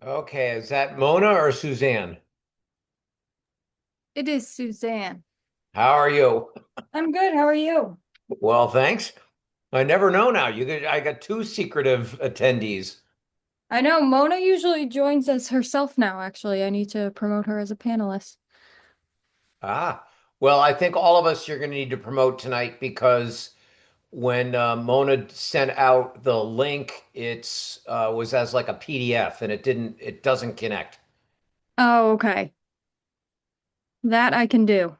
Okay, is that Mona or Suzanne? It is Suzanne. How are you? I'm good. How are you? Well, thanks. I never know now. I got two secretive attendees. I know Mona usually joins us herself now, actually. I need to promote her as a panelist. Well, I think all of us you're going to need to promote tonight because when Mona sent out the link, it's was as like a PDF and it doesn't connect. Oh, okay. That I can do.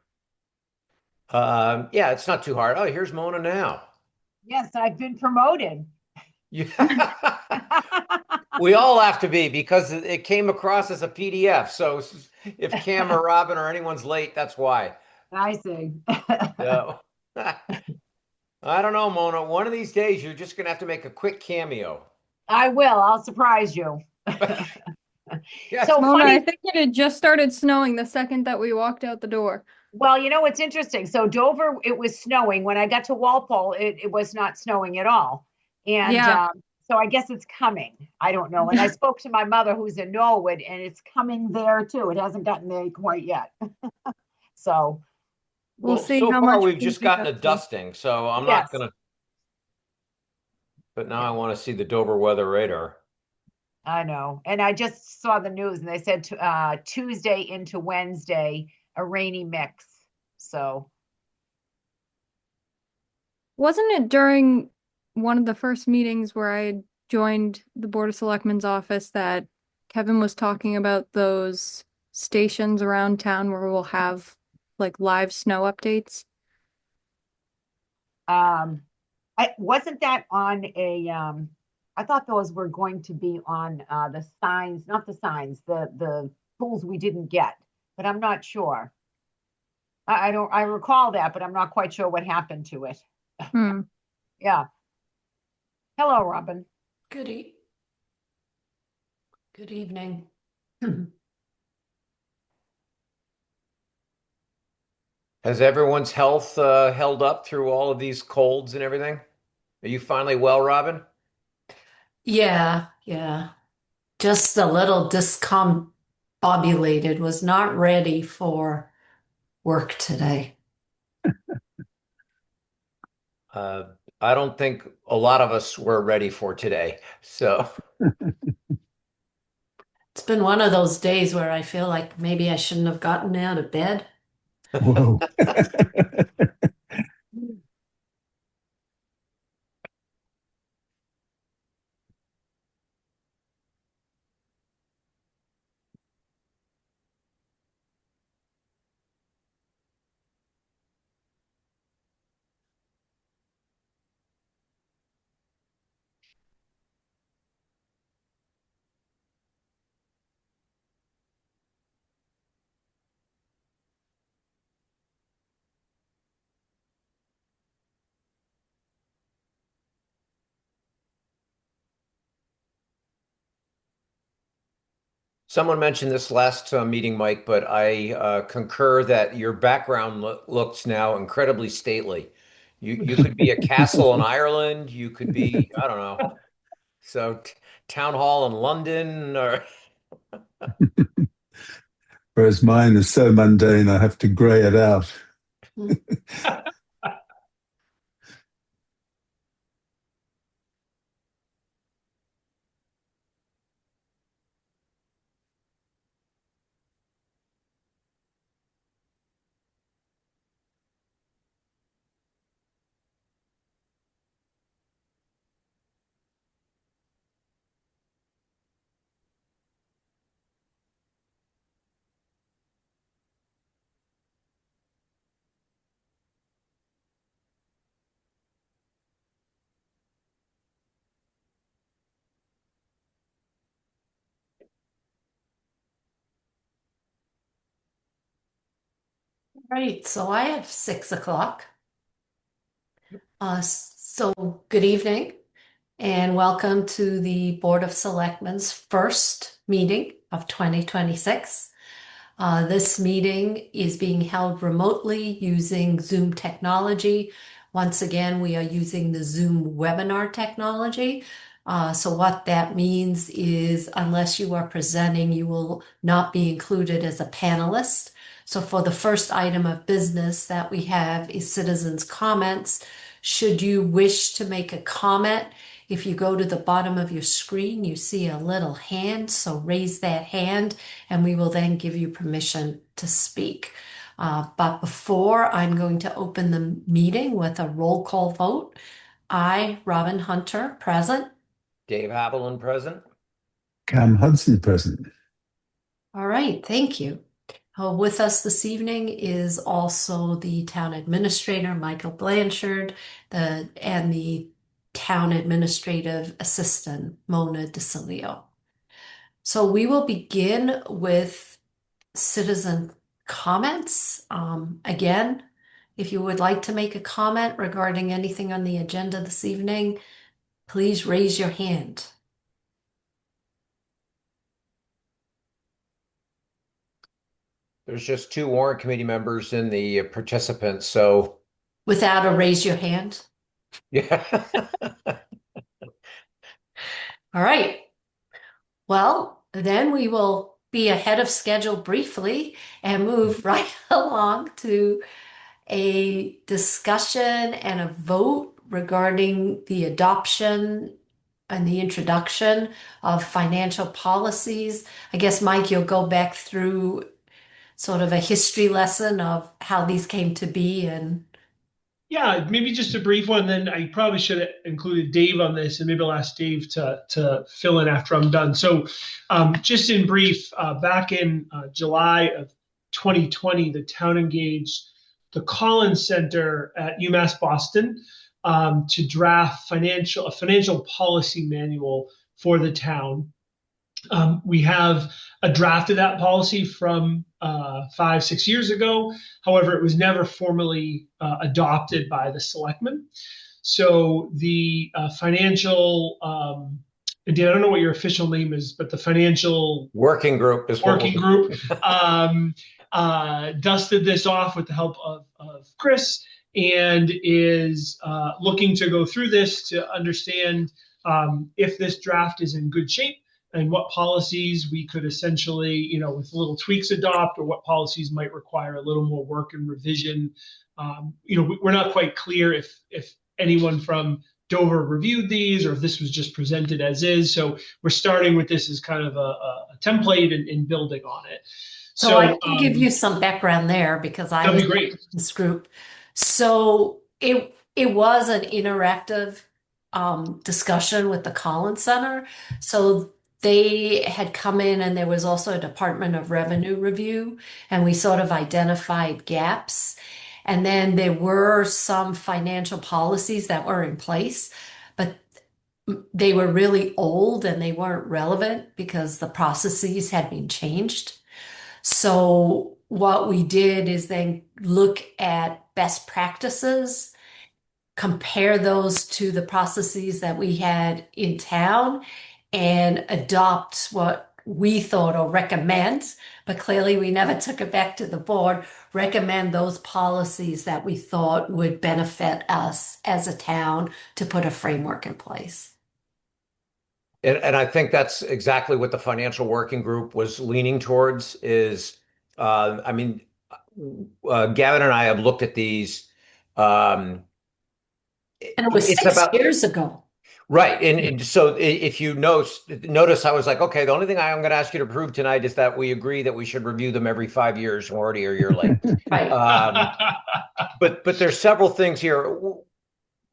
Yeah, it's not too hard. Oh, here's Mona now. Yes, I've been promoted. Yeah. We all have to be because it came across as a PDF. So if Cam or Robin or anyone's late, that's why. I see. Yeah. I don't know, Mona. One of these days, you're just gonna have to make a quick cameo. I will. I'll surprise you. Yes. So Mona, I funny. think it had just started snowing the second that we walked out the door. Well, you know what's interesting? So Dover, it was snowing. When I got to Walpole, it was not snowing at all. And Yeah. so I guess it's coming. I don't know. And I spoke to my mother who's in Norwood, and it's coming there too. It hasn't gotten there quite yet. So We'll Well, see so how far much we've we just make gotten up a to. dusting, so I'm not yes. gonna. But now I Yeah. want to see the Dover weather radar. I know. And I just saw the news and they said Tuesday into Wednesday, a rainy mix. So, Wasn't it during one of the first meetings where I joined the Board of Selectmen's office that Kevin was talking about those stations around town where we'll have like live snow updates? um, I wasn't that on I thought those were going to be on the signs, not the signs, the tools we didn't get, but I'm not sure. I don't, I recall that, but I'm not quite sure what happened to it. Hmm. Yeah. Hello, Robin. Good e good evening. Has everyone's health held up through all of these colds and everything? Are you finally well, Robin? Yeah. Just a little discombobulated, was not ready for work today. Uh, I don't think a lot of us were ready for today. So, It's been one of those days where I feel like maybe I shouldn't have gotten out of bed. Whoa. someone mentioned this last meeting, Mike, but I concur that your background looks now incredibly stately. You could be a castle in Ireland. You could be, I don't know, so town hall in London, or Whereas mine is so mundane, I have to grey it out. Mm. Right, so I have 6 o'clock. So good evening and welcome to the Board of Selectmen's first meeting of 2026. This meeting is being held remotely using Zoom technology. Once again, we are using the Zoom webinar technology. So what that means is unless you are presenting, you will not be included as a panelist. So for the first item of business that we have is citizens' comments. Should you wish to make a comment, if you go to the bottom of your screen, you see a little hand. So raise that hand and we will then give you permission to speak. But before, I'm going to open the meeting with a roll call vote. I, Robin Hunter, present. Dave Haviland present. Cam Hudson present. All right, thank you. With us this evening is also the town administrator, Michael Blanchard, and the town administrative assistant, Mona DeCilio. So we will begin with citizen comments. Again, if you would like to make a comment regarding anything on the agenda this evening, please raise your hand. There's just two warrant committee members in the participants, so Without a raise your hand. yeah. All right. Well, then we will be ahead of schedule briefly and move right along to a discussion and a vote regarding the adoption and the introduction of financial policies. I guess, Mike, you'll go back through sort of a history lesson of how these came to be and Yeah, maybe just a brief one. Then I probably should have included Dave on this, and maybe I'll ask Dave to fill in after I'm done. So, just in brief, back in July of 2020, the town engaged the Collins Center at UMass Boston to draft a financial policy manual for the town. We have a draft of that policy from 5, 6 years ago. However, it was never formally adopted by the selectmen. So the financial, and Dan, I don't know what your official name is, but the financial Working group is what working we'll group dusted this off with the help of Chris and is looking to go through this to understand if this draft is in good shape and what policies we could essentially, with little tweaks adopt, or what policies might require a little more work and revision. We're not quite clear if anyone from Dover reviewed these or if this was just presented as is. So we're starting with this as kind of a template and building on it. so I can give you some background there because I that'd was be great. in this group. So it was an interactive discussion with the Collins Center. So they had come in and there was also a Department of Revenue review, and we sort of identified gaps. And then there were some financial policies that were in place, but they were really old and they weren't relevant because the processes had been changed. So what we did is then look at best practices, compare those to the processes that we had in town, and adopt what we thought or recommend, but clearly we never took it back to the board, recommend those policies that we thought would benefit us as a town to put a framework in place. And I think that's exactly what the financial working group was leaning towards is, I mean, Gavin and I have looked at these. Um, And it was it's six about years ago. right. And so if you notice, I was like, okay, the only thing I'm going to ask you to prove tonight is that we agree that we should review them every 5 years. We're already a year late. Right. But there's several things here.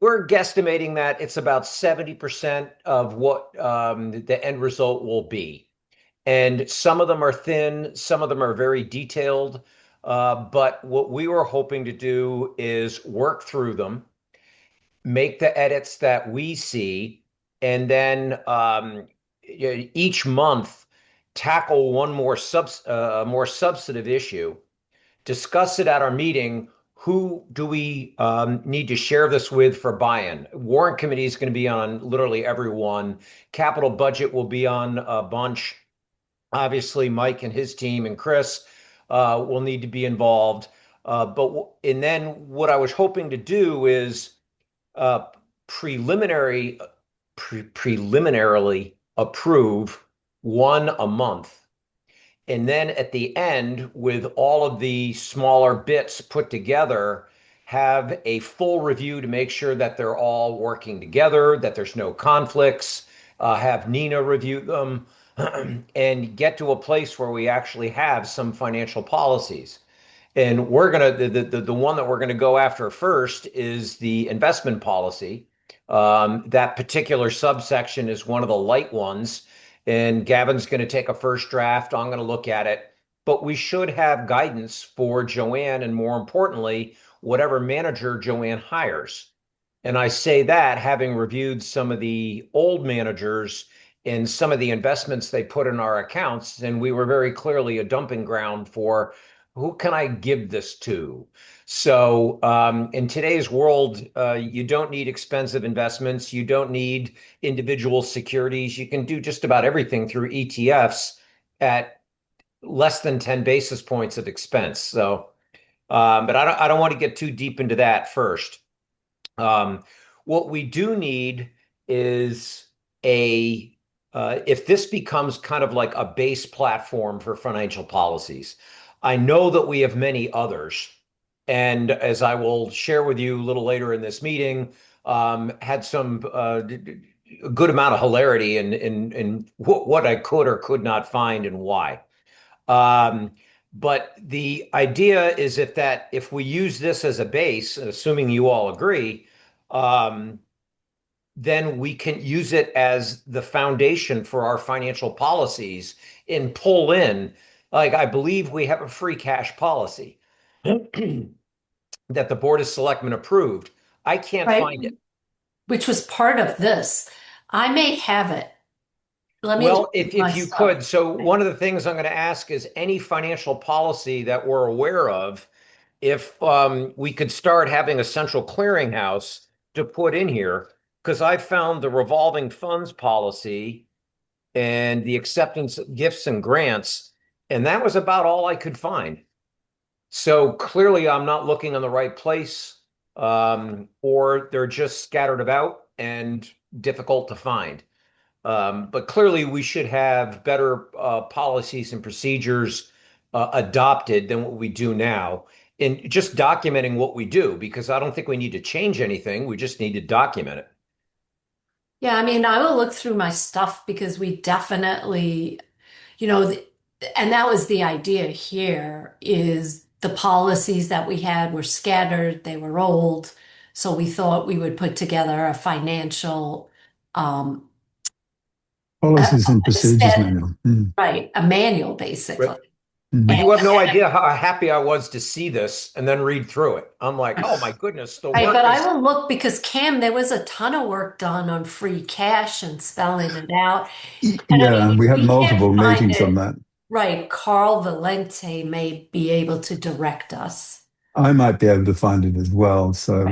We're guesstimating that it's about 70% of what the end result will be. And some of them are thin, some of them are very detailed. But what we were hoping to do is work through them, make the edits that we see, and then each month tackle one more substantive issue, discuss it at our meeting. Who do we need to share this with for buy-in? Warrant committee is going to be on literally everyone. Capital budget will be on a bunch. Obviously, Mike and his team and Chris will need to be involved. And then what I was hoping to do is uh, preliminary preliminarily approve one a month. And then at the end, with all of the smaller bits put together, have a full review to make sure that they're all working together, that there's no conflicts, have Nina review them, and get to a place where we actually have some financial policies. And we're gonna the one that we're gonna go after first is the investment policy. That particular subsection is one of the light ones, and Gavin's going to take a first draft. I'm going to look at it, but we should have guidance for Joanne, and more importantly, whatever manager Joanne hires. And I say that having reviewed some of the old managers and some of the investments they put in our accounts, and we were very clearly a dumping ground for who can I give this to? So, in today's world, you don't need expensive investments. You don't need individual securities. You can do just about everything through ETFs at less than 10 basis points of expense. So, but I don't want to get too deep into that first. Um, what we do need is a if this becomes kind of like a base platform for financial policies. I know that we have many others, and as I will share with you a little later in this meeting, had some a good amount of hilarity in what I could or could not find and why. Um, but the idea is if we use this as a base, assuming you all agree, um, then we can use it as the foundation for our financial policies and pull in, like I believe we have a free cash policy that the Board of Selectmen approved. I can't Right? find it. Which was part of this. I may have it. Let me look Well, at my if you stuff. could, so one of the things I'm going to ask is any financial policy that we're aware of, if we could start having a central clearinghouse to put in here, because I found the revolving funds policy and the acceptance of gifts and grants, and that was about all I could find. So clearly, I'm not looking in the right place, or they're just scattered about and difficult to find. But clearly, we should have better policies and procedures adopted than what we do now. And just documenting what we do, because I don't think we need to change anything. We just need to document it. Yeah, I mean, I will look through my stuff because we definitely, you know, and that was the idea here is the policies that we had were scattered, they were old. So we thought we would put together a financial, um, a, Policies and a procedures stat, manual. Mm. right, a manual Right. basically. But And, Mm. you have no idea how happy I was to see this and then read through it. I'm like, oh my goodness, the right, work but I is will look because Cam, there was a ton of work done on free cash and spelling it out. And I mean, Yeah, if we had we can't multiple find meetings on it, that. right, Carl Valente may be able to direct us. I might be able to find it as well, so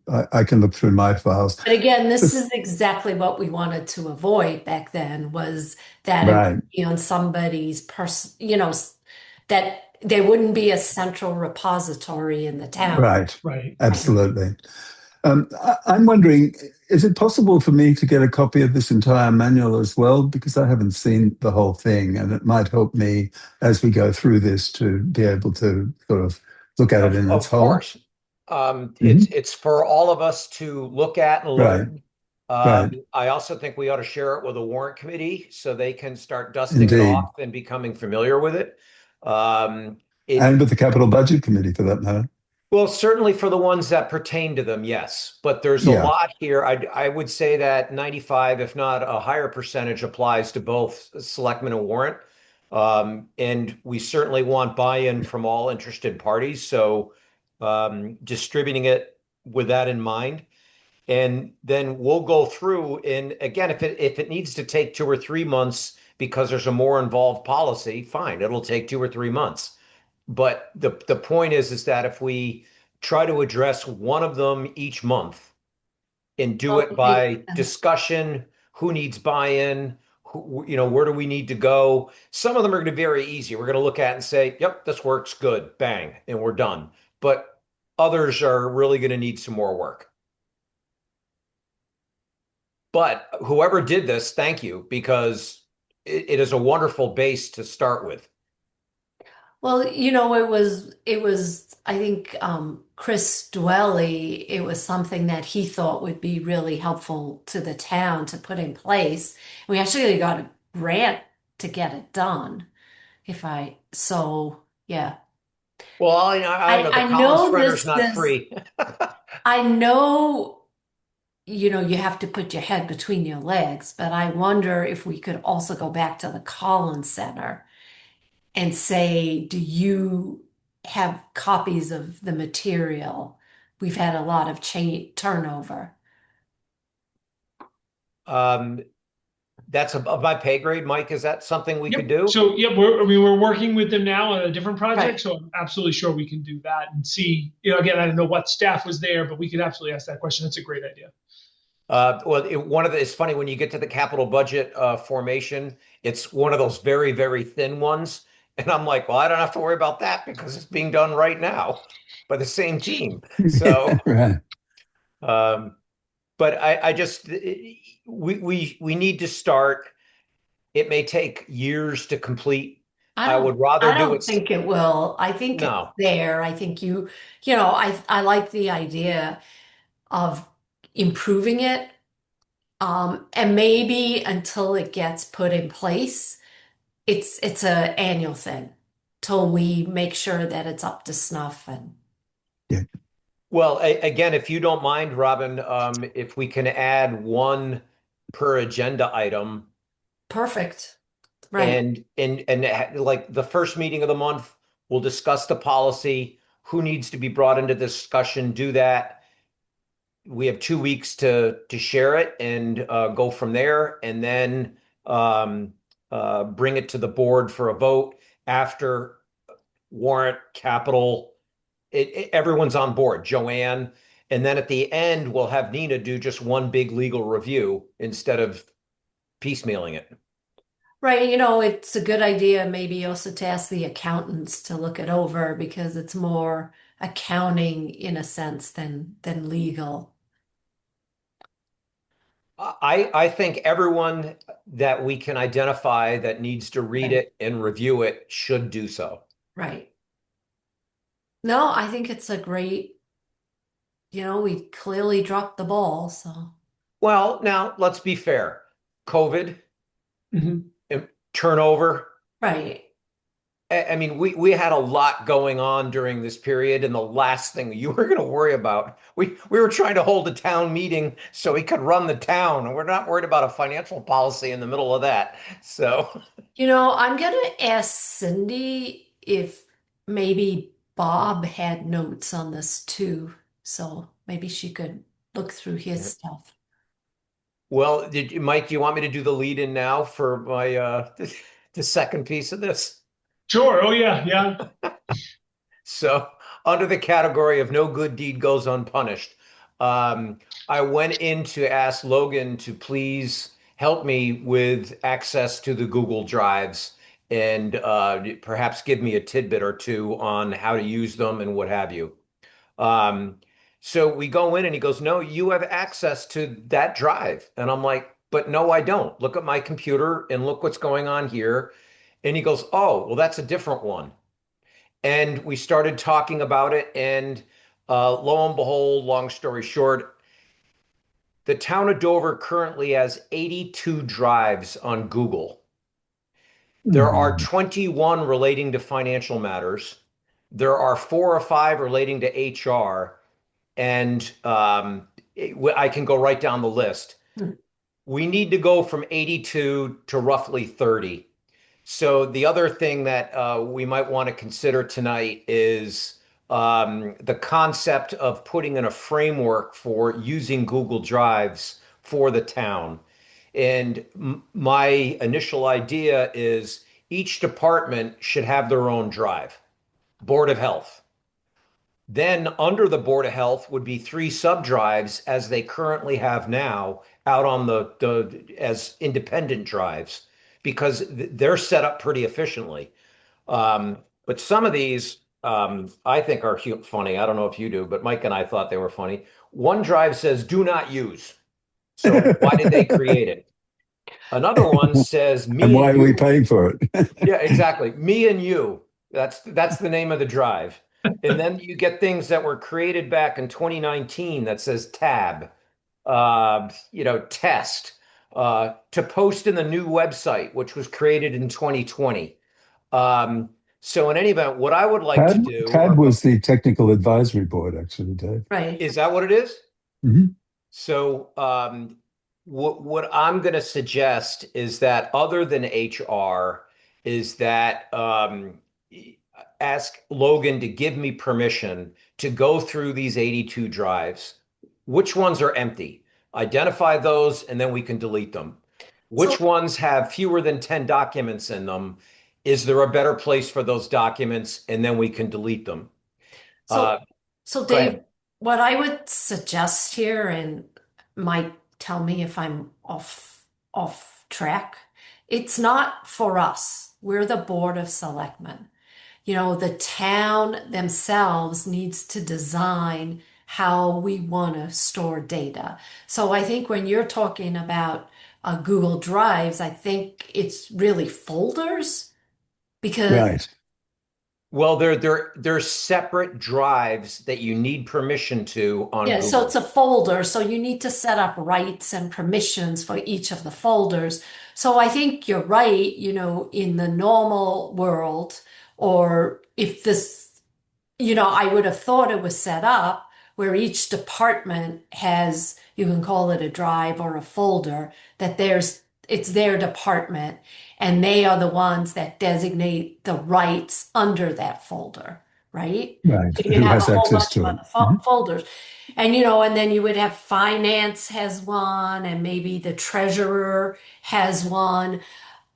Right. I can look through my files. But again, this But, is exactly what we wanted to avoid back then was that it would right, be on somebody's that there wouldn't be a central repository in the town. right, Right. absolutely. I'm wondering, is it possible for me to get a copy of this entire manual as well? Because I haven't seen the whole thing, and it might help me as we go through this to be able to sort of look at it in its of whole. course. Mhm. It's for all of us to look at and Right, learn. right, I also think we ought to share it with a warrant committee so they can start dusting it indeed. off and becoming familiar with it. Um, it And with the capital budget committee for that matter. Well, certainly for the ones that pertain to them, yes. But there's a Yeah, lot here. I would say that 95, if not a higher percentage, applies to both selectmen and warrant. And we certainly want buy-in from all interested parties. So distributing it with that in mind. And then we'll go through. And again, if it needs to take 2 or 3 months because there's a more involved policy, fine, it'll take 2 or 3 months. But the point is that if we try to address one of them each month and do Well, it it makes by sense. discussion, who needs buy-in, where do we need to go? Some of them are going to be very easy. We're going to look at and say, yep, this works good, bang, and we're done. But others are really going to need some more work. But whoever did this, thank you, because it is a wonderful base to start with. Well, I think Chris Dwelly, it was something that he thought would be really helpful to the town to put in place. We actually got a grant to get it done. Yeah. Well, I know the I Collins know Spreader's not free. I know, you have to put your head between your legs, but I wonder if we could also go back to the Collins Center and say, do you have copies of the material? We've had a lot of turnover. Um, that's above my pay grade, Mike. Is that something we could Yep. do? So yeah, we're working with them now on a different project. Right. So I'm absolutely sure we can do that and see. Again, I don't know what staff was there, but we could absolutely ask that question. That's a great idea. Well, it's funny when you get to the capital budget formation, it's one of those very, very thin ones. And I'm like, well, I don't have to worry about that because it's being done right now by the same team. So, Yeah, right. um, but I just we need to start. It may take years to complete. I would rather I do don't it. think it will. I think it's No. there. I think I like the idea of improving it. And maybe until it gets put in place, it's a annual thing till we make sure that it's up to snuff and Yeah. Well, again, if you don't mind, Robin, if we can add one per agenda item, perfect. Right. and like the first meeting of the month, we'll discuss the policy, who needs to be brought into discussion, do that. We have 2 weeks to share it and go from there, and then um, bring it to the board for a vote after warrant capital. Everyone's on board, Joanne. And then at the end, we'll have Nina do just one big legal review instead of piecemealing it. Right. It's a good idea maybe also to ask the accountants to look it over because it's more accounting in a sense than legal. I think everyone that we can identify that needs to read Right. it and review it should do so. Right. No, I think it's a great, we clearly dropped the ball, so Well, now let's be fair. COVID, Mhm. turnover. right. I mean, we had a lot going on during this period, and the last thing you were going to worry about, we were trying to hold a town meeting so we could run the town, and we're not worried about a financial policy in the middle of that. So, I'm gonna ask Cindy if maybe Bob had notes on this too. So maybe she could look through his stuff. well, Mike, do you want me to do the lead in now for my the second piece of this? Sure. Oh yeah, yeah. So, under the category of no good deed goes unpunished, um, I went in to ask Logan to please help me with access to the Google Drives and perhaps give me a tidbit or two on how to use them and what have you. Um, so we go in and he goes, no, you have access to that drive. And I'm like, but no, I don't. Look at my computer and look what's going on here. And he goes, oh, well, that's a different one. And we started talking about it. And lo and behold, long story short, the town of Dover currently has 82 drives on Google. There are Mm. 21 relating to financial matters. There are 4 or 5 relating to HR. And I can go right down the list. Hmm. We need to go from 82 to roughly 30. So the other thing that we might want to consider tonight is the concept of putting in a framework for using Google Drives for the town. And my initial idea is each department should have their own drive. Board of Health. Then under the Board of Health would be 3 sub-drives as they currently have now out on the as independent drives because they're set up pretty efficiently. But some of these I think are funny. I don't know if you do, but Mike and I thought they were funny. One drive says do not use. So why did they create it? Another one says And me why and are we you. paying for it? Yeah, exactly. Me and you. That's the name of the drive. And then you get things that were created back in 2019 that says tab, test, to post in the new website, which was created in 2020. So in any event, what I would like to do, TAD was the technical advisory board, actually, Dave. Right. is that what it is? Hmm. So, what I'm going to suggest is that other than HR, is that ask Logan to give me permission to go through these 82 drives. Which ones are empty? Identify those, and then we can delete them. So, Which ones have fewer than 10 documents in them? Is there a better place for those documents? And then we can delete them. Uh, so, so Go Dave, ahead. what I would suggest here, and might tell me if I'm off track, it's not for us. We're the Board of Selectmen. The town themselves needs to design how we want to store data. So I think when you're talking about Google Drives, I think it's really folders because Right. Well, they're separate drives that you need permission to on yeah, so it's Google. a folder. So you need to set up rights and permissions for each of the folders. So I think you're right, in the normal world, or if this I would have thought it was set up where each department has, you can call it a drive or a folder, that it's their department and they are the ones that designate the rights under that folder, right? Right. So you Who have a has whole access bunch of to it? other Mhm. folders. And then you would have finance has one and maybe the treasurer has one.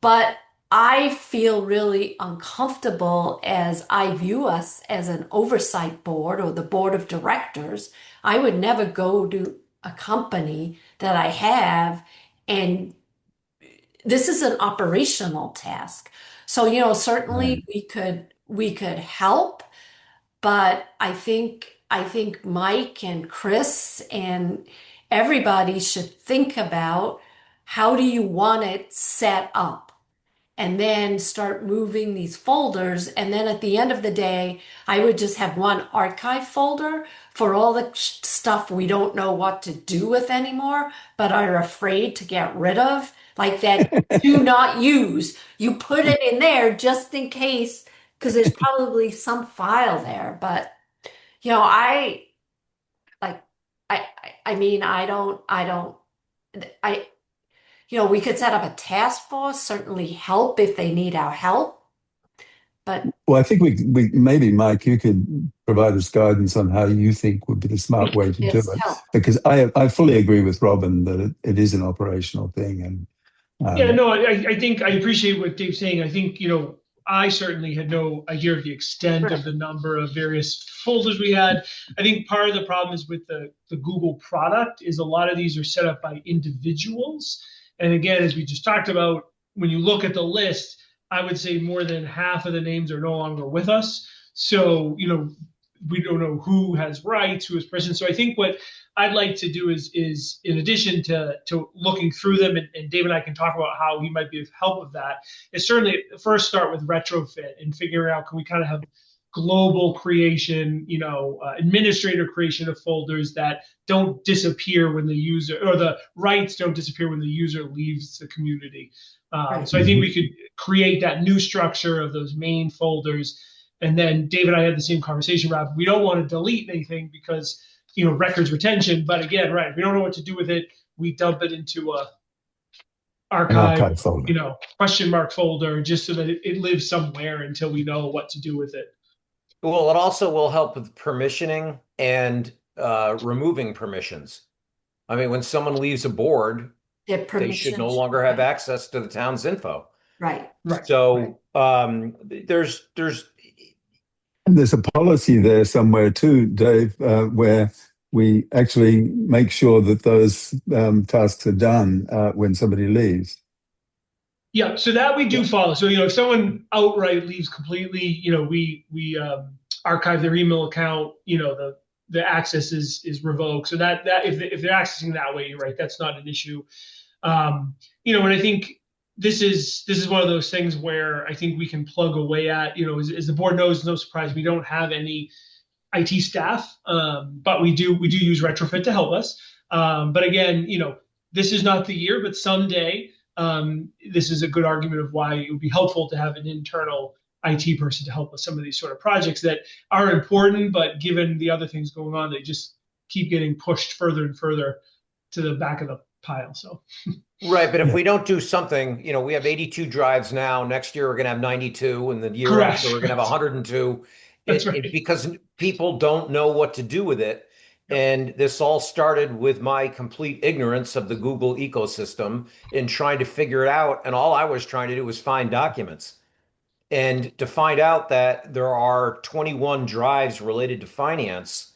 But I feel really uncomfortable as I view us as an oversight board or the board of directors. I would never go to a company that I have, and this is an operational task. So, Right. certainly we could help, but I think Mike and Chris and everybody should think about how do you want it set up? And then start moving these folders. And then at the end of the day, I would just have one archive folder for all the stuff we don't know what to do with anymore, but are afraid to get rid of, like that do not use. You put it in there just in case, because there's probably some file there. But, I like, I mean, I, we could set up a task force, certainly help if they need our help. But Well, I think we maybe, Mike, you could provide us guidance on how you think would be the we smart way could to do just it, help. because I fully agree with Robin that it is an operational thing, and Yeah, um, no, I think I appreciate what Dave's saying. I think, I certainly had no idea of the extent of Right. the number of various folders we had. I think part of the problem is with the Google product is a lot of these are set up by individuals. And again, as we just talked about, when you look at the list, I would say more than half of the names are no longer with us. So, we don't know who has rights, who is present. So I think what I'd like to do is in addition to looking through them, and Dave and I can talk about how he might be of help with that, is certainly first start with retrofit and figuring out, can we kind of have global creation, administrator creation of folders that don't disappear when the user, or the rights don't disappear when the user leaves the community. Right. So I think we could create that new structure of those main folders. And then Dave and I had the same conversation, Rob. We don't want to delete anything because records retention. But again, right, we don't know what to do with it. We dump it into a an archive, archive folder. question mark folder, just so that it lives somewhere until we know what to do with it. Well, it also will help with permissioning and removing permissions. I mean, when someone leaves a board, Their they should no permissions. longer have Right. access to the town's info. Right. Right. Right. So there's And there's a policy there somewhere too, Dave, where we actually make sure that those tasks are done when somebody leaves. Yeah, so that we Yeah. do follow. So if someone outright leaves completely, we archive their email account. the access is revoked. So that if they're accessing that way, you're right, that's not an issue. And I think this is one of those things where I think we can plug away at. As the board knows, no surprise, we don't have any IT staff, but we do use retrofit to help us. But again, this is not the year, but someday this is a good argument of why it would be helpful to have an internal IT person to help with some of these sort of projects that are important, but given the other things going on, they just keep getting pushed further and further to the back of the pile. So. Right, but if Yeah. we don't do something, we have 82 drives now. Next year we're going to have 92, and the year Correct. after we're going to have 102. That's right. Because people don't know what to do with it. Yep. And this all started with my complete ignorance of the Google ecosystem in trying to figure it out. And all I was trying to do was find documents. And to find out that there are 21 drives related to finance,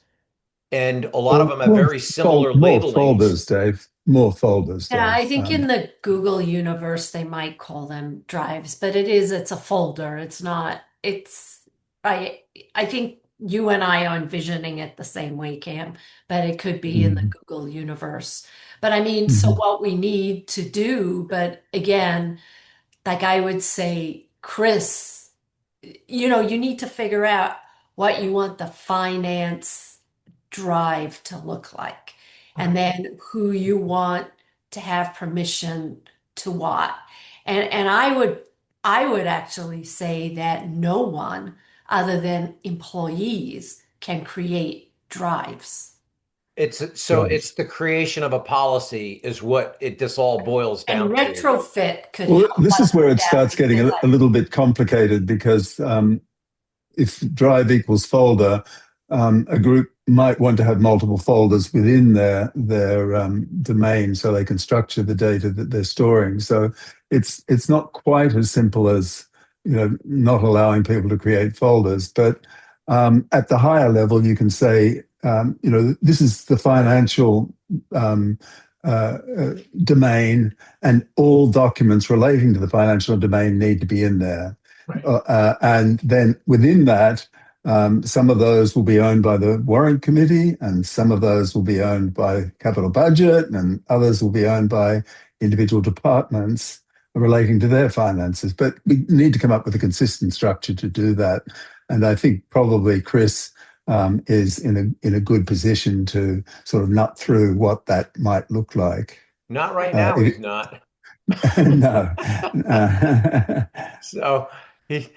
and a lot of them have very similar More labelings. folders, Dave. More folders, Yeah, Dave. I think in the Google universe, they might call them drives, but it's a folder. It's not, I think you and I are envisioning it the same way, Cam, but it could be in the Mhm. Google universe. But I mean, so Mhm. what we need to do, but again, like I would say, Chris, you need to figure out what you want the finance drive to look like, and then who you want to have permission to what. And I would actually say that no one other than employees can create drives. Right. It's the creation of a policy is what this all boils And down to. retrofit could Well, help this us is where with it that starts getting because a little bit complicated because if drive equals folder, a group might want to have multiple folders within their domain so they can structure the data that they're storing. So it's not quite as simple as not allowing people to create folders, but at the higher level, you can say this is the financial domain, and all documents relating to the financial domain need to be in there. Right. And then within that, some of those will be owned by the warrant committee, and some of those will be owned by capital budget, and others will be owned by individual departments relating to their finances. But we need to come up with a consistent structure to do that. And I think probably Chris is in a good position to sort of nut through what that might look like. Not right now, he's not. No. So he,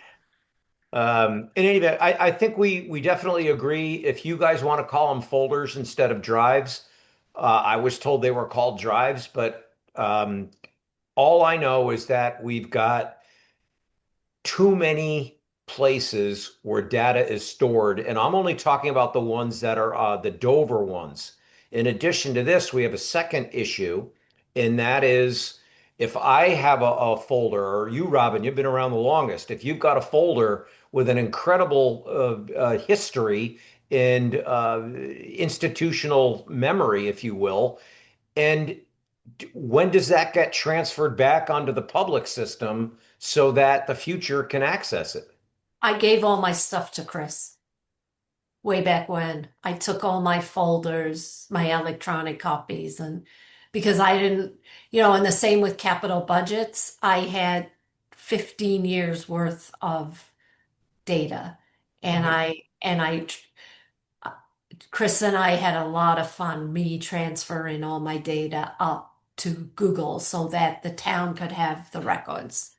in any event, I think we definitely agree. If you guys want to call them folders instead of drives, I was told they were called drives, but all I know is that we've got too many places where data is stored, and I'm only talking about the ones that are the Dover ones. In addition to this, we have a second issue, and that is if I have a folder, or you, Robin, you've been around the longest, if you've got a folder with an incredible history and institutional memory, if you will, and when does that get transferred back onto the public system so that the future can access it? I gave all my stuff to Chris way back when. I took all my folders, my electronic copies, and because I didn't, and the same with capital budgets, I had 15 years worth of data. And Chris and I had a lot of fun, me transferring all my data up to Google so that the town could have the records.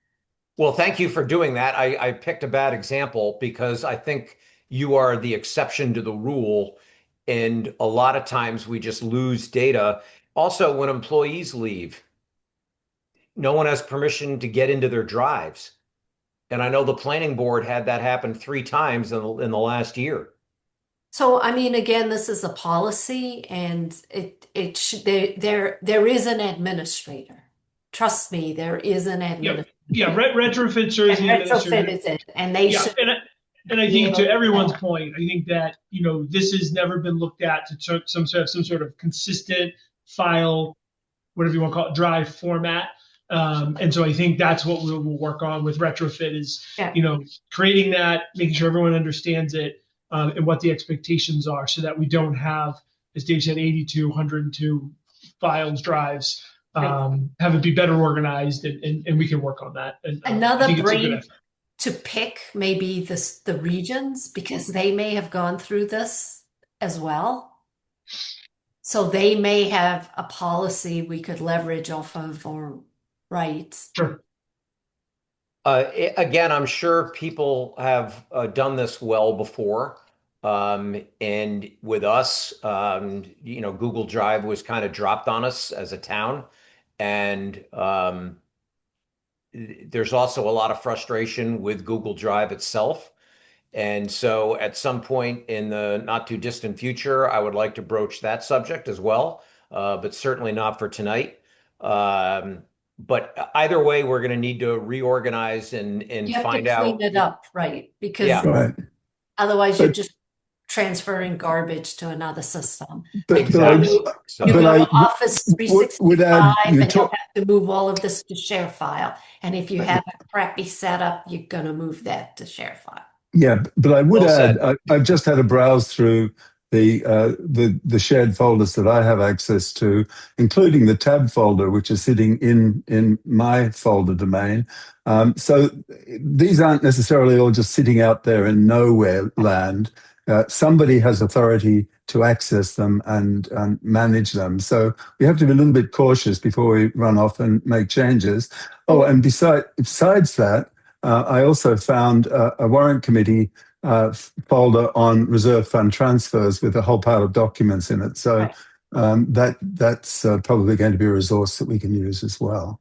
Well, thank you for doing that. I picked a bad example because I think you are the exception to the rule. And a lot of times we just lose data. Also, when employees leave, no one has permission to get into their drives. And I know the planning board had that happen 3 times in the last year. So, I mean, again, this is a policy and it should, there is an administrator. Trust me, there is an Yeah, administrator. yeah. Retrofit serves And the retrofit administrator. is it, and they Yeah, should and I be think able to to everyone's tell. point, I think that this has never been looked at to some sort of consistent file, whatever you want to call it, drive format. And so I think that's what we'll work on with retrofit is Yeah. creating that, making sure everyone understands it, and what the expectations are, so that we don't have, as Dave said, 82, 102 files, drives. Have it be better organized, and we can work on that. And I Another think it's a good brain effort. to pick maybe the regions, because they may have gone through this as well. So they may have a policy we could leverage off of, or right. Sure. Again, I'm sure people have done this well before. And with us, Google Drive was kind of dropped on us as a town. And there's also a lot of frustration with Google Drive itself. And so at some point in the not too distant future, I would like to broach that subject as well, but certainly not for tonight. Um, but either way, we're going to need to reorganize and You have to find clean out. it up, right? Because Yeah, Right. otherwise you're But just transferring garbage to another system. but Like but I exactly. you but So, go I to Office would add 365 you and you'll talk. have to move all of this to share file. And if you have a crappy setup, you're gonna move that to share file. Yeah, but I would well add, said. I've just had a browse through the shared folders that I have access to, including the tab folder, which is sitting in my folder domain. So these aren't necessarily all just sitting out there in nowhere land. Somebody has authority to access them and manage them. So we have to be a little bit cautious before we run off and make changes. Oh, and besides that, I also found a warrant committee folder on reserve fund transfers with a whole pile of documents in it. So Right. that's probably going to be a resource that we can use as well.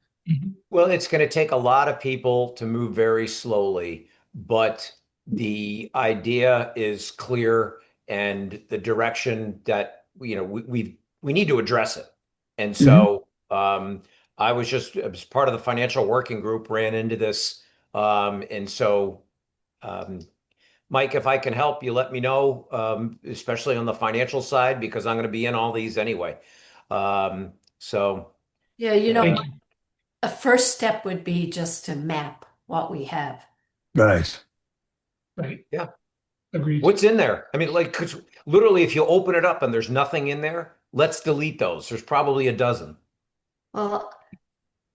Well, it's going to take a lot of people to move very slowly, but the idea is clear and the direction that we need to address it. And Mhm. so I was part of the financial working group, ran into this. And so um, Mike, if I can help, you let me know, especially on the financial side, because I'm going to be in all these anyway. So Yeah, uh, Thank you. a first step would be just to map what we have. Right. Right. yeah. Agreed. What's in there? I mean, like, 'cause literally, if you open it up and there's nothing in there, let's delete those. There's probably a dozen. Well,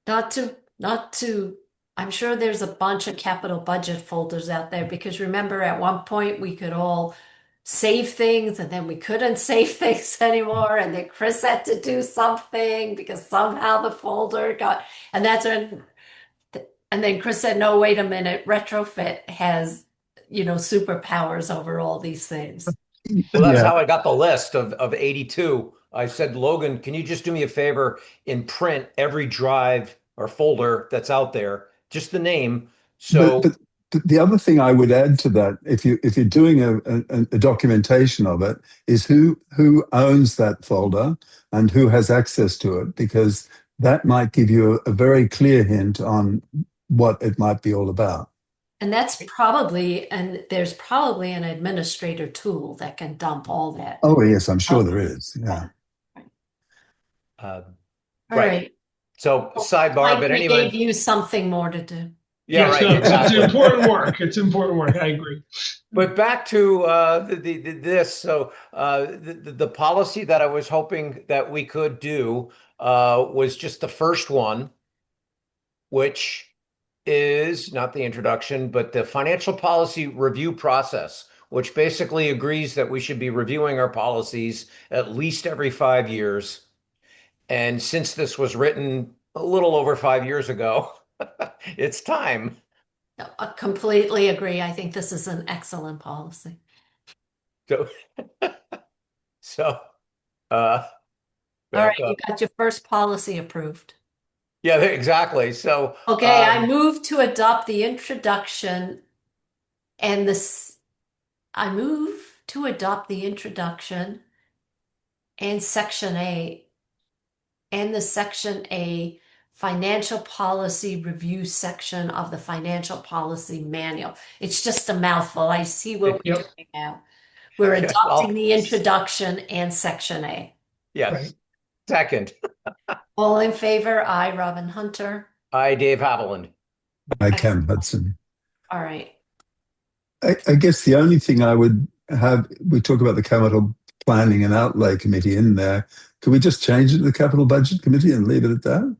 not to, I'm sure there's a bunch of capital budget folders out there, because remember at one point we could all save things and then we couldn't save things anymore. And then Chris had to do something because somehow the folder got, and that's when, and then Chris said, no, wait a minute, retrofit has, superpowers over all these things. Well, that's Yeah. how I got the list of 82. I said, Logan, can you just do me a favor and print every drive or folder that's out there, just the name. But So, but the other thing I would add to that, if you're doing a documentation of it, is who owns that folder and who has access to it, because that might give you a very clear hint on what it might be all about. And there's probably an administrator tool that can dump all that. Oh yes, I'm sure out. there is. Yeah. uh, All right. right. So, Well, sidebar, Mike, but we gave anyway, you something more to do. yeah, Yes, right, no, it's exactly. important work. It's important work. I agree. But back to this. So the policy that I was hoping that we could do was just the first one, which is not the introduction, but the financial policy review process, which basically agrees that we should be reviewing our policies at least every 5 years. And since this was written a little over 5 years ago, it's time. No, I completely agree. I think this is an excellent policy. So, so uh, All right, back you up. got your first policy approved. Yeah, exactly. So, Okay, I move to adopt the introduction and this, I move to adopt the introduction and section A and the section A financial policy review section of the financial policy manual. It's just a mouthful. I see what we're Yep. doing now. We're yeah, adopting well, the introduction and section A. Right. yes. Second, All in favor? Aye, Robin Hunter. I, Dave Haviland. I Excellent. can, Hudson. All right. I guess the only thing I would we talk about the capital planning and outlay committee in there. Can we just change it to the capital budget committee and leave it at that?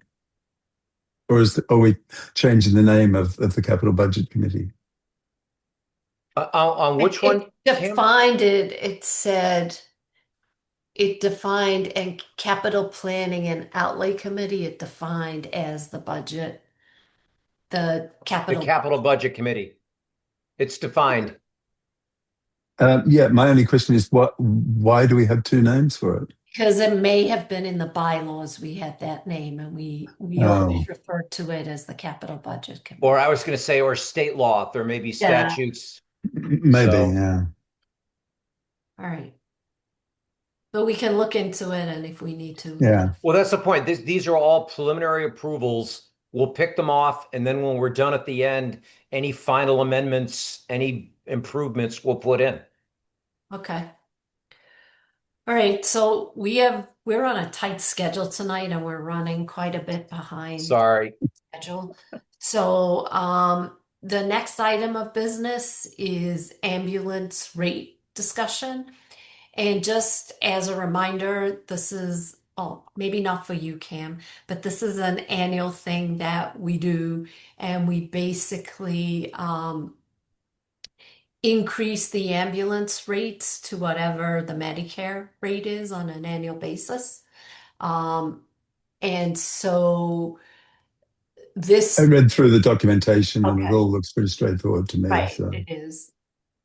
Or are we changing the name of the capital budget committee? On which It one, Kim? defined it, it said, it defined and capital planning and outlay committee, it defined as the budget, the The capital. capital budget committee. It's defined. Yeah, my only question is why do we have two names for it? Because it may have been in the bylaws, we had that name and we Oh, always referred to it as the capital budget committee. Or I was going to say, or state law. There may be Yeah. statutes. maybe, So, yeah. All right. But we can look into it and if we need to. Yeah. well, that's the point. These are all preliminary approvals. We'll pick them off, and then when we're done at the end, any final amendments, any improvements, we'll put in. Okay. All right, so we're on a tight schedule tonight and we're running quite a bit behind Sorry. schedule. So the next item of business is ambulance rate discussion. And just as a reminder, this is, oh, maybe not for you, Cam, but this is an annual thing that we do, and we basically increase the ambulance rates to whatever the Medicare rate is on an annual basis. And so I this, read through the documentation and it okay, all looks pretty straightforward to me. right, So it is.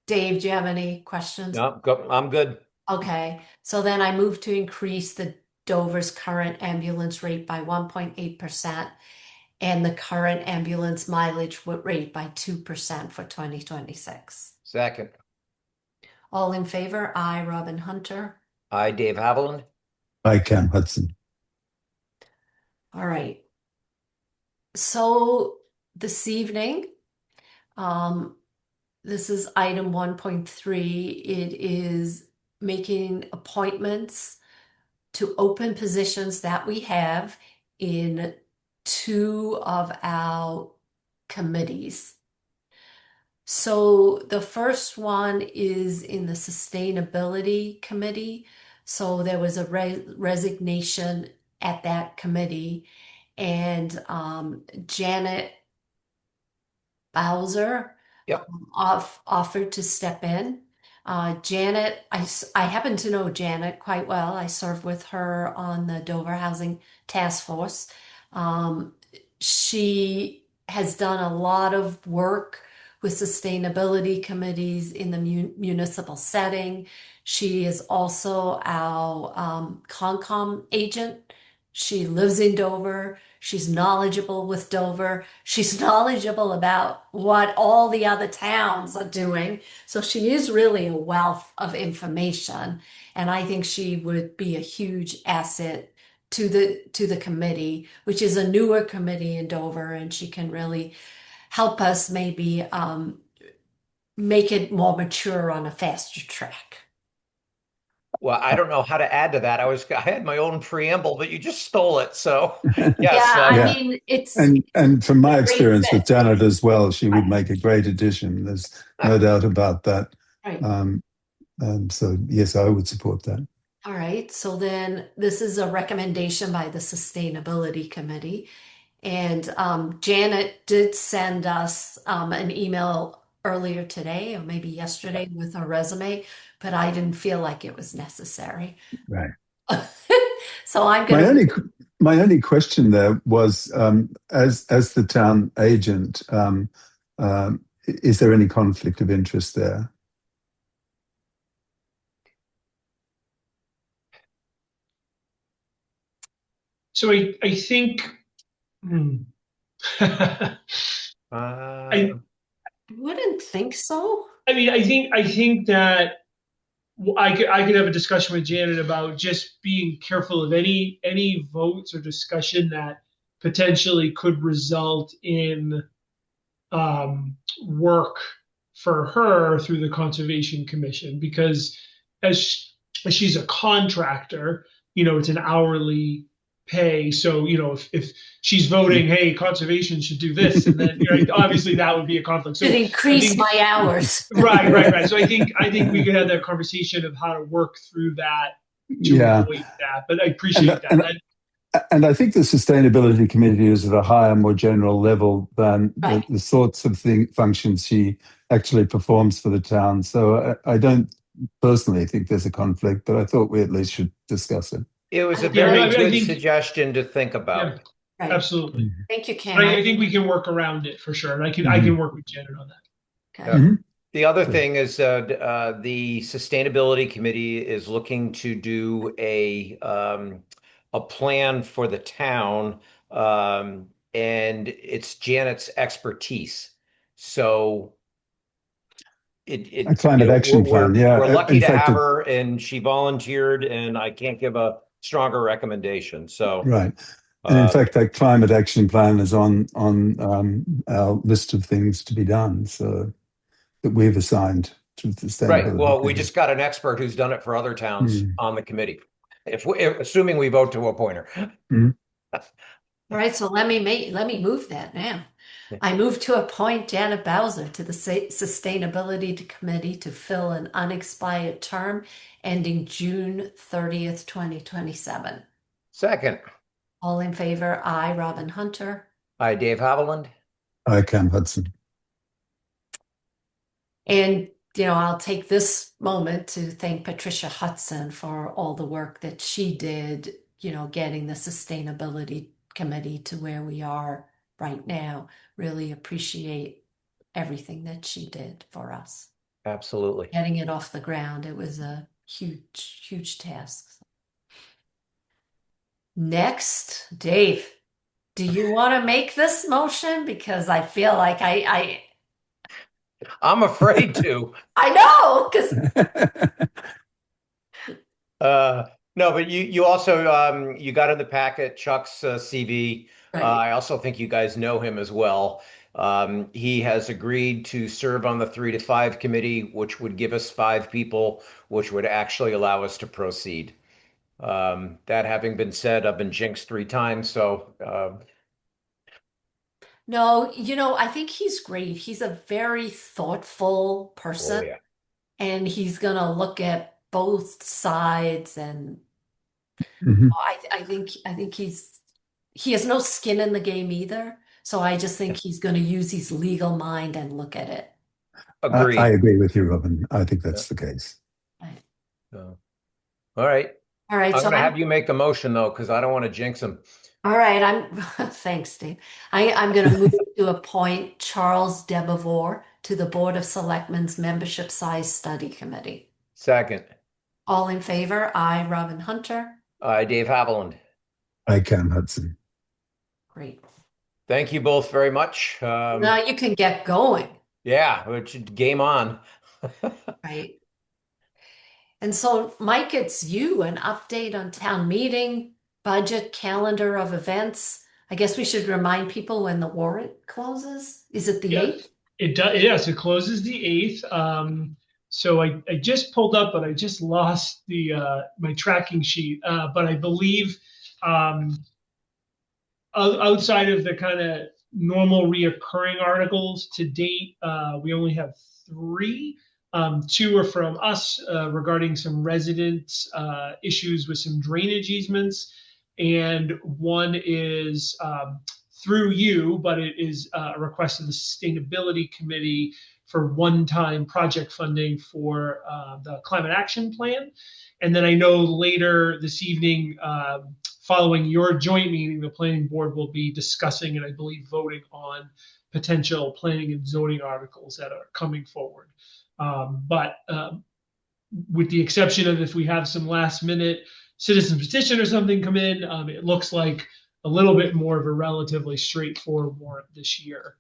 Dave, do you have any questions? No, I'm good. Okay, so then I move to increase the Dover's current ambulance rate by 1.8% and the current ambulance mileage rate by 2% for 2026. Second. All in favor? Aye, Robin Hunter. I, Dave Haviland. I Cam Hudson. All right. So this evening, this is item 1.3. It is making appointments to open positions that we have in two of our committees. So the first one is in the Sustainability Committee. So there was a resignation at that committee, and Janet Bowser Yep. offered to step in. Janet, I happen to know Janet quite well. I served with her on the Dover Housing Task Force. She has done a lot of work with sustainability committees in the municipal setting. She is also our Concom agent. She lives in Dover. She's knowledgeable with Dover. She's knowledgeable about what all the other towns are doing. So she is really a wealth of information. And I think she would be a huge asset to the committee, which is a newer committee in Dover, and she can really help us maybe make it more mature on a faster track. Well, I don't know how to add to that. I had my own preamble, but you just stole it. So Yeah, yes, I Yeah. mean, it's And from my a great experience with fit. Janet as well, she would Right. make a great addition. There's no doubt about that. Right. So yes, I would support that. All right, so then this is a recommendation by the Sustainability Committee. And Janet did send us an email earlier today, or maybe yesterday, with her resume, but I didn't feel like it was necessary. Right. So I'm My going to. only question there was, as the town agent, is there any conflict of interest there? So I think uh, Wouldn't think so. I mean, I think that I could have a discussion with Janet about just being careful of any votes or discussion that potentially could result in work for her through the Conservation Commission, because as she's a contractor, it's an hourly pay. So, if she's voting, hey, conservation should do this, and then obviously that would be a conflict. So Should I increase think my hours. right. So I think we could have that conversation of how to work through that to Yeah. avoid that. But I And, appreciate that. and and I think the sustainability committee is at a higher, more general level than Right. the sorts of functions she actually performs for the town. So I don't personally think there's a conflict, but I thought we at least should discuss it. It was a Yeah, very I good think suggestion to think yeah, about. Right. absolutely. Thank you, But Cam. I think we can work around it for sure, and I Mm-hmm. can work with Janet on that. Okay. Mm-hmm. The other thing is the sustainability committee is looking to do a plan for the town, and it's Janet's expertise. So A climate action plan. Yeah. we're lucky In to fact, have her, and she volunteered, and I can't give a stronger recommendation. So right. And in uh, fact, that climate action plan is on our list of things to be done. So that we've assigned to the right. sustainability Well, we committee. just got an expert who's done it for other towns Mm. on the committee. Assuming we vote to appoint her. Mm. All right, so let me move that now. I move to appoint Janet Bowser to the Sustainability Committee to fill an unexpired term ending June 30th, 2027. Second, All in favor, aye, Robin Hunter. hi, Dave Haviland. I can, Hudson. And, I'll take this moment to thank Patricia Hudson for all the work that she did, getting the Sustainability Committee to where we are right now. Really appreciate everything that she did for us. Absolutely. Getting it off the ground, it was a huge, huge task. Next, Dave, do you want to make this motion? Because I feel like I'm afraid to. I know, because Uh, no, but you also you got in the packet Chuck's CV. right. I also think you guys know him as well. He has agreed to serve on the 3 to 5 committee, which would give us 5 people, which would actually allow us to proceed. That having been said, I've been jinxed 3 times, so No, I think he's great. He's a very thoughtful oh person, yeah, and he's gonna look at both sides. And Mhm. I think he has no skin in the game either. So I just think he's gonna use his legal mind and look at it. I agreed. agree with you, Robin. I think Yeah. that's the case. Right. So, all right. All right, I'm so going to have you make the motion though, because I don't want to jinx him. all right, thanks, Dave. I'm going to move to appoint Charles Debevore to the Board of Selectmen's Membership Size Study Committee. Second, All in favor? Aye, Robin Hunter. Dave Haviland. I can, Hudson. Great. Thank you both very much. Now you can get going, Yeah, which game on. right? And so, Mike, it's you, an update on town meeting, budget, calendar of events. I guess we should remind people when the warrant closes. Is it the Yeah, 8th? it does. Yes, it closes the 8th. So I just pulled up, but I just lost the my tracking sheet. But I believe outside of the kind of normal reoccurring articles to date, we only have 3. 2 are from us regarding some resident issues with some drainage easements, and 1 is through you, but it is a request of the Sustainability Committee for one-time project funding for the Climate Action Plan. And then I know later this evening, following your joint meeting, the planning board will be discussing and I believe voting on potential planning and zoning articles that are coming forward. But with the exception of if we have some last minute citizen petition or something come in, it looks like a little bit more of a relatively straightforward warrant this year.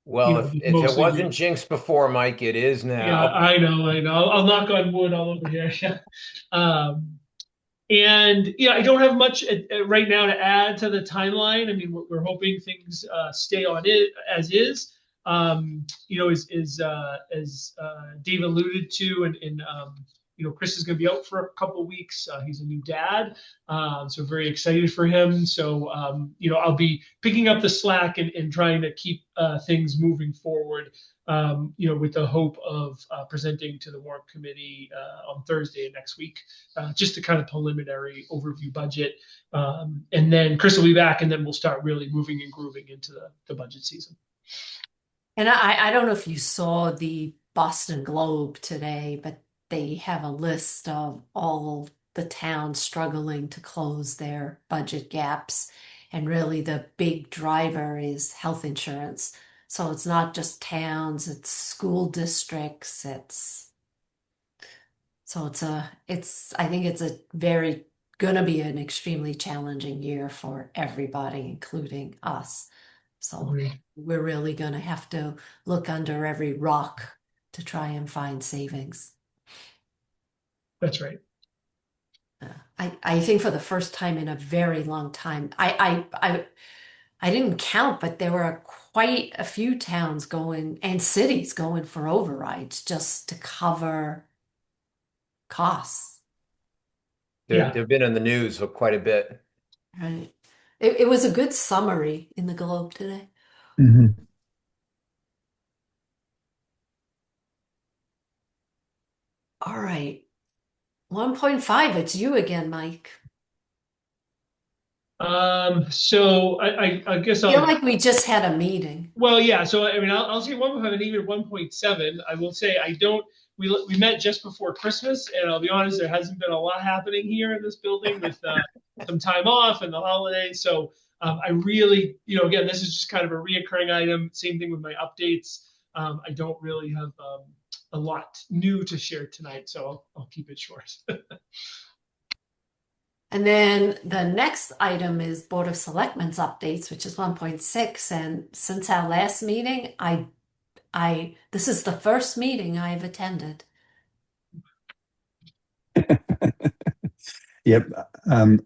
Well, if it wasn't jinxed before, Mike, it is Yeah, now. I know. I'll knock on wood all over here. And I don't have much right now to add to the timeline. I mean, we're hoping things stay on it as is. As Dave alluded to, and Chris is going to be out for a couple of weeks. He's a new dad, so very excited for him. So I'll be picking up the slack and trying to keep things moving forward. With the hope of presenting to the warrant committee on Thursday of next week, just a kind of preliminary overview budget. And then Chris will be back, and then we'll start really moving and grooving into the budget season. And I don't know if you saw the Boston Globe today, but they have a list of all the towns struggling to close their budget gaps. And really the big driver is health insurance. So it's not just towns, it's school districts, I think it's gonna be an extremely challenging year for everybody, including us. So we're really gonna have to look under every rock to try and find savings. That's right. I think for the first time in a very long time, I didn't count, but there were quite a few towns and cities going for overrides just to cover costs. They've been in the news for quite a bit. Right. It was a good summary in the Globe today. Mhm. All right. 1.5, it's you again, Mike. So I guess I feel like we just had a meeting. Well, yeah. So I mean, I'll say 1.5 and even 1.7. I will say I don't. We met just before Christmas, and I'll be honest, there hasn't been a lot happening here in this building with some time off and the holidays. So I really, again, this is just kind of a reoccurring item. Same thing with my updates. I don't really have a lot new to share tonight, so I'll keep it short. And then the next item is Board of Selectmen's updates, which is 1.6. And since our last meeting, this is the first meeting I've attended. Yep, I'm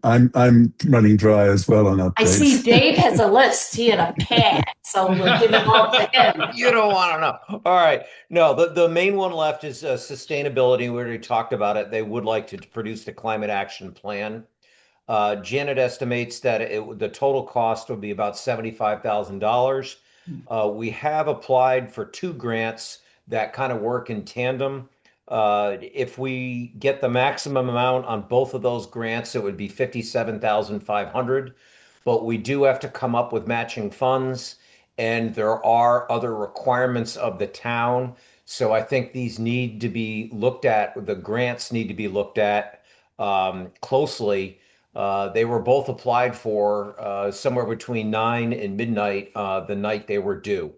running dry as well on updates. I see Dave has a list. He had a pad, so we'll give it all to him. You don't want to know. All right. No, the main one left is sustainability. We already talked about it. They would like to produce the climate action plan. Janet estimates that the total cost would be about $75,000. We have applied for 2 grants that kind of work in tandem. If we get the maximum amount on both of those grants, it would be 57,500. But we do have to come up with matching funds, and there are other requirements of the town. So I think these need to be looked at. The grants need to be looked at closely. They were both applied for somewhere between 9 and midnight the night they were due.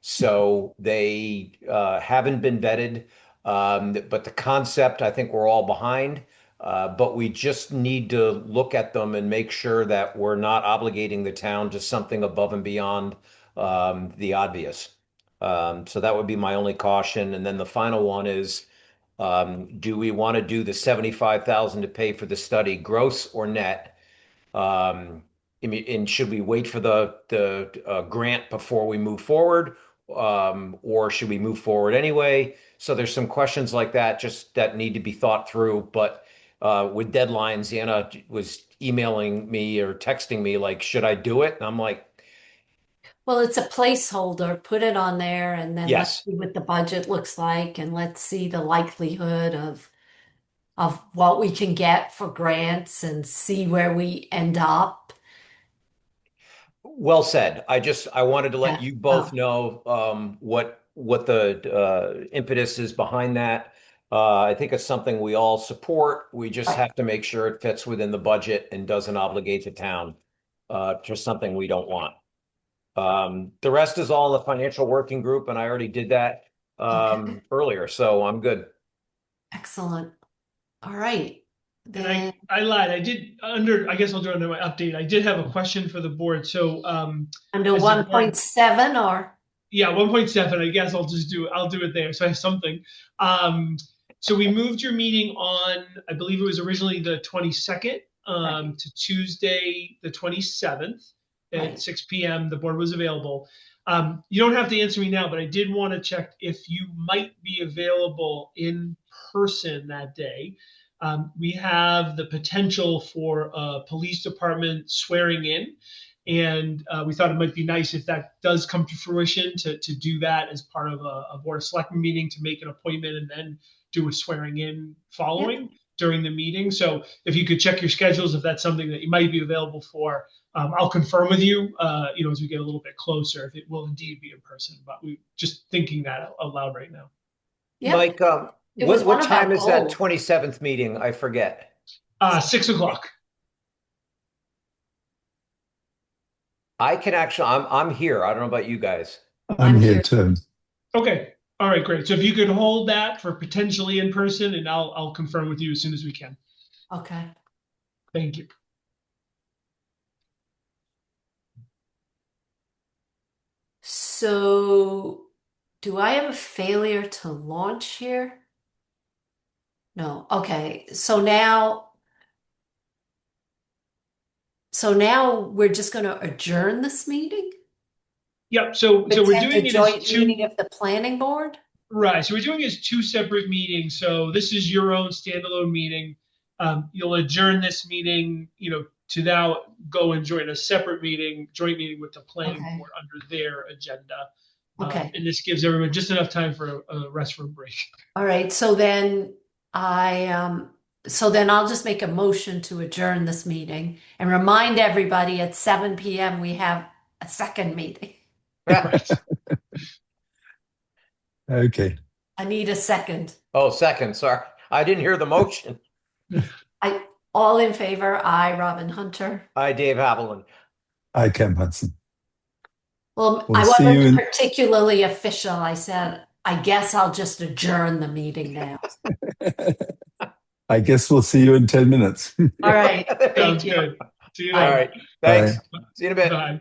So they haven't been vetted. But the concept, I think we're all behind. But we just need to look at them and make sure that we're not obligating the town to something above and beyond the obvious. So that would be my only caution. And then the final one is, do we want to do the 75,000 to pay for the study, gross or net? And should we wait for the grant before we move forward, or should we move forward anyway? So there's some questions like that just that need to be thought through. But with deadlines, Anna was emailing me or texting me like, should I do it? And I'm like, well, it's a placeholder. Put it on there, and then let's yes. see what the budget looks like, and let's see the likelihood of what we can get for grants and see where we end up. Well said. I wanted to let Yeah. you both know what the impetus is behind that. I think it's something we all support. We just have to make sure it fits within the budget and doesn't obligate the town to something we don't want. The rest is all in the financial working group, and I already did that Okay. earlier, so I'm good. Excellent. All right. And Then I lied. I guess I'll do it under my update. I did have a question for the board. So under as the board, 1.7 or yeah, 1.7. I guess I'll do it there. So I have something. So we moved your meeting on, I believe it was originally the 22nd, Right. to Tuesday, the 27th at Right. 6 p.m. The board was available. You don't have to answer me now, but I did want to check if you might be available in person that day. We have the potential for a police department swearing in, and we thought it might be nice if that does come to fruition to do that as part of a Board of Selectmen meeting, to make an appointment and then do a swearing in Yeah. following during the meeting. So if you could check your schedules, if that's something that you might be available for, I'll confirm with you, as we get a little bit closer, if it will indeed be in person. But we just thinking that out loud right now. Yep. Mike, It was what one of time our is that goals. 27th meeting? I forget. 6 o'clock. I can actually, I'm here. I don't know about you guys. I'm I'm here here. too. Okay. All right, great. So if you could hold that for potentially in person, and I'll confirm with you as soon as we can. Okay. Thank you. So, do I have a failure to launch here? No. Okay. So now we're just going to adjourn this meeting? Yep. So we're Attend a doing it as joint two. meeting of the planning board? Right. So we're doing it as two separate meetings. So this is your own standalone meeting. You'll adjourn this meeting, to now go and join a separate meeting, joint meeting with the planning Okay. board under their agenda. Okay. And this gives everyone just enough time for a restroom break. All right. So then I'll just make a motion to adjourn this meeting and remind everybody at 7 p.m. we have a second meeting. Right. Okay. I need a second. Oh, second. Sorry. I didn't hear the motion. All in favor? Aye, Robin Hunter. Hi, Dave Haviland. I Cam Hudson. Well, We'll I see you wasn't in. particularly official. I said, I guess I'll just adjourn the meeting now. I guess we'll see you in 10 minutes. All right. Thank Sounds you. good. See you All then. right. Bye. Thanks. See you in a bit. Bye.